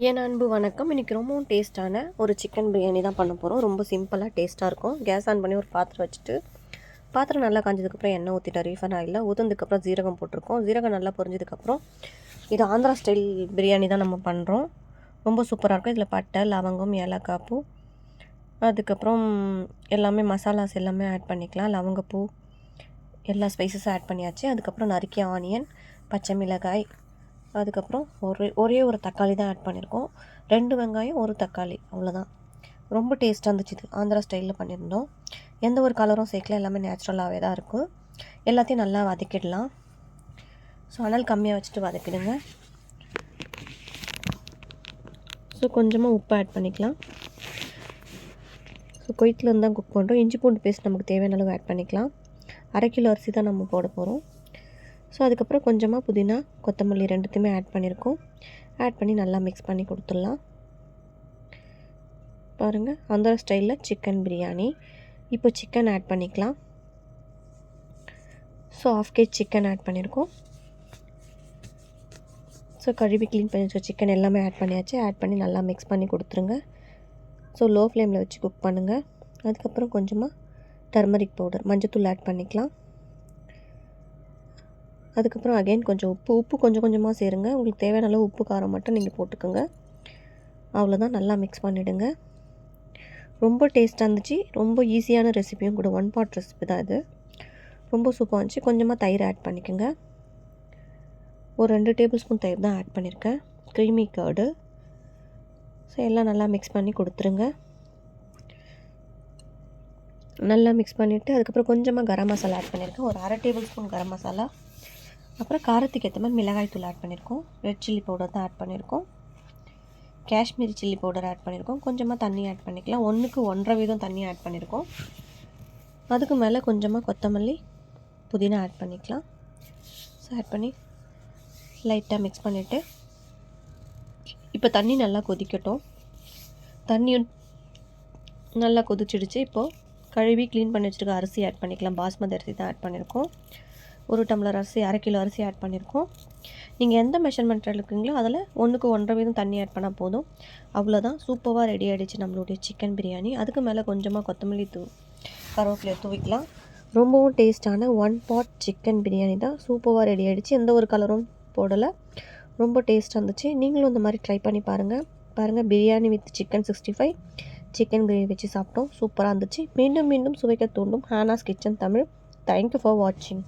என் அன்பு வணக்கம். இன்றைக்கி ரொம்பவும் டேஸ்ட்டான ஒரு சிக்கன் பிரியாணி தான் பண்ண போகிறோம். ரொம்ப சிம்பிளாக டேஸ்ட்டாக இருக்கும். கேஸ் ஆன் பண்ணி ஒரு பாத்திரம் வச்சுட்டு, பாத்திரம் நல்லா காஞ்சதுக்கப்புறம் எண்ணெய் ஊற்றிட்டேன். ரீஃபைண்ட் ஆயிலில் ஊற்றுனதுக்கப்புறம் ஜீரகம் போட்டிருக்கோம். ஜீரகம் நல்லா பொரிஞ்சதுக்கப்புறம் இது ஆந்திரா ஸ்டைல் பிரியாணி தான் நம்ம பண்ணுறோம். ரொம்ப சூப்பராக இருக்கும். இதில் பட்டை, லவங்கம், ஏலக்காய் பூ, அதுக்கப்புறம் எல்லாமே மசாலாஸ் எல்லாமே ஆட் பண்ணிக்கலாம். லவங்கப்பூ, எல்லா ஸ்பைசஸும் ஆட் பண்ணியாச்சு. அதுக்கப்புறம் நறுக்கிய ஆனியன், பச்சை மிளகாய், அதுக்கப்புறம் ஒரே ஒரு தக்காளி தான் ஆட் பண்ணியிருக்கோம். 2 வெங்காயம், 1 தக்காளி, அவ்வளோதான். ரொம்ப டேஸ்ட்டாக இருந்துச்சு. இது ஆந்திரா ஸ்டைலில் பண்ணியிருந்தோம். எந்த ஒரு கலரும் சேர்க்கல, எல்லாமே நேச்சுரலாகவே தான் இருக்கும். எல்லாத்தையும் நல்லா வதக்கிடலாம். ஸோ அனல் கம்மியாக வச்சுட்டு வதக்கிடுங்க. ஸோ கொஞ்சமாக உப்பு ஆட் பண்ணிக்கலாம். ஸோ கொய்த்துலேருந்து தான் குக் பண்ணுறோம். இஞ்சி பூண்டு பேஸ்ட் நமக்கு தேவையான அளவு ஆட் பண்ணிக்கலாம். 1/2 கிலோ அரிசி தான் நம்ம போட போகிறோம். ஸோ அதுக்கப்புறம் கொஞ்சமாக புதினா, கொத்தமல்லி 2த்தையுமே ஆட் பண்ணியிருக்கோம். ஆட் பண்ணி நல்லா மிக்ஸ் பண்ணி கொடுத்துடலாம். பாருங்கள், ஆந்திரா ஸ்டைலில் சிக்கன் பிரியாணி. இப்போ சிக்கன் ஆட் பண்ணிக்கலாம். ஸோ 1/2 kg சிக்கன் ஆட் பண்ணியிருக்கோம். ஸோ கழுவி க்ளீன் பண்ணி வச்ச சிக்கன் எல்லாமே ஆட் பண்ணியாச்சு. ஆட் பண்ணி நல்லா மிக்ஸ் பண்ணி கொடுத்துருங்க. ஸோ லோ ஃப்ளேமில் வச்சு குக் பண்ணுங்கள். அதுக்கப்புறம் கொஞ்சமாக டர்மரிக் பவுடர், மஞ்சத்தூள் ஆட் பண்ணிக்கலாம். அதுக்கப்புறம் அகைன் கொஞ்சம் உப்பு கொஞ்சம் கொஞ்சமாக சேருங்க. உங்களுக்கு தேவையான அளவு உப்பு காரம் மட்டும் நீங்கள் போட்டுக்கோங்க. அவ்வளோதான். நல்லா மிக்ஸ் பண்ணிவிடுங்க. ரொம்ப டேஸ்ட்டாக இருந்துச்சு. ரொம்ப ஈஸியான ரெசிபியும் கூட. 1 pot ரெசிபி தான் இது. ரொம்ப சூப்பராக இருந்துச்சு. கொஞ்சமாக தயிர் ஆட் பண்ணிக்கோங்க. ஒரு 2 டேபிள் ஸ்பூன் தயிர் தான் ஆட் பண்ணியிருக்கேன். Creamy curd. ஸோ எல்லாம் நல்லா மிக்ஸ் பண்ணி கொடுத்துருங்க. நல்லா மிக்ஸ் பண்ணிவிட்டு அதுக்கப்புறம் கொஞ்சமாக கரம் மசாலா ஆட் பண்ணியிருக்கேன். ஒரு 1/2 டேபிள் ஸ்பூன் கரம் மசாலா. அப்புறம் காரத்துக்கு ஏற்ற மாதிரி மிளகாய் தூள் ஆட் பண்ணியிருக்கோம். ரெட் சில்லி பவுடர் தான் ஆட் பண்ணியிருக்கோம். காஷ்மீரி சில்லி பவுடர் ஆட் பண்ணியிருக்கோம். கொஞ்சமாக தண்ணி ஆட் பண்ணிக்கலாம். 1க்கு 1.5 வீதம் தண்ணி ஆட் பண்ணியிருக்கோம். அதுக்கு மேலே கொஞ்சமாக கொத்தமல்லி, புதினா ஆட் பண்ணிக்கலாம். ஸோ ஆட் பண்ணி லைட்டாக மிக்ஸ் பண்ணிவிட்டு இப்போ தண்ணி நல்லா கொதிக்கட்டும். தண்ணி நல்லா கொதிச்சிடுச்சு. இப்போது கழுவி க்ளீன் பண்ணி வச்சுருக்க அரிசி ஆட் பண்ணிக்கலாம். பாஸ்மதி அரிசி தான் ஆட் பண்ணியிருக்கோம். 1 டம்ளர் அரிசி, 1/2 கிலோ அரிசி ஆட் பண்ணியிருக்கோம். நீங்கள் எந்த மெஷர்மெண்ட்டில் இருக்கீங்களோ அதில் 1க்கு 1.5 வீதம் தண்ணி ஆட் பண்ணால் போதும். அவ்வளோதான். சூப்பராக ரெடி ஆகிடுச்சு நம்மளுடைய சிக்கன் பிரியாணி. அதுக்கு மேலே கொஞ்சமாக கொத்தமல்லி கருவேப்பிலையை தூவிக்கலாம். ரொம்பவும் டேஸ்ட்டான 1 pot சிக்கன் பிரியாணி தான். சூப்பராக ரெடி ஆகிடுச்சு. எந்த ஒரு கலரும் போடலை. ரொம்ப டேஸ்ட்டாக இருந்துச்சு. நீங்களும் இந்த மாதிரி ட்ரை பண்ணி பாருங்கள். Biryani with chicken 65, chicken gravy வச்சு சாப்பிட்டோம். சூப்பராக இருந்துச்சு. மீண்டும் மீண்டும் சுவைக்க தூண்டும் ஹானாஸ் கிச்சன் தமிழ். தேங்க்யூ ஃபார் வாட்சிங்.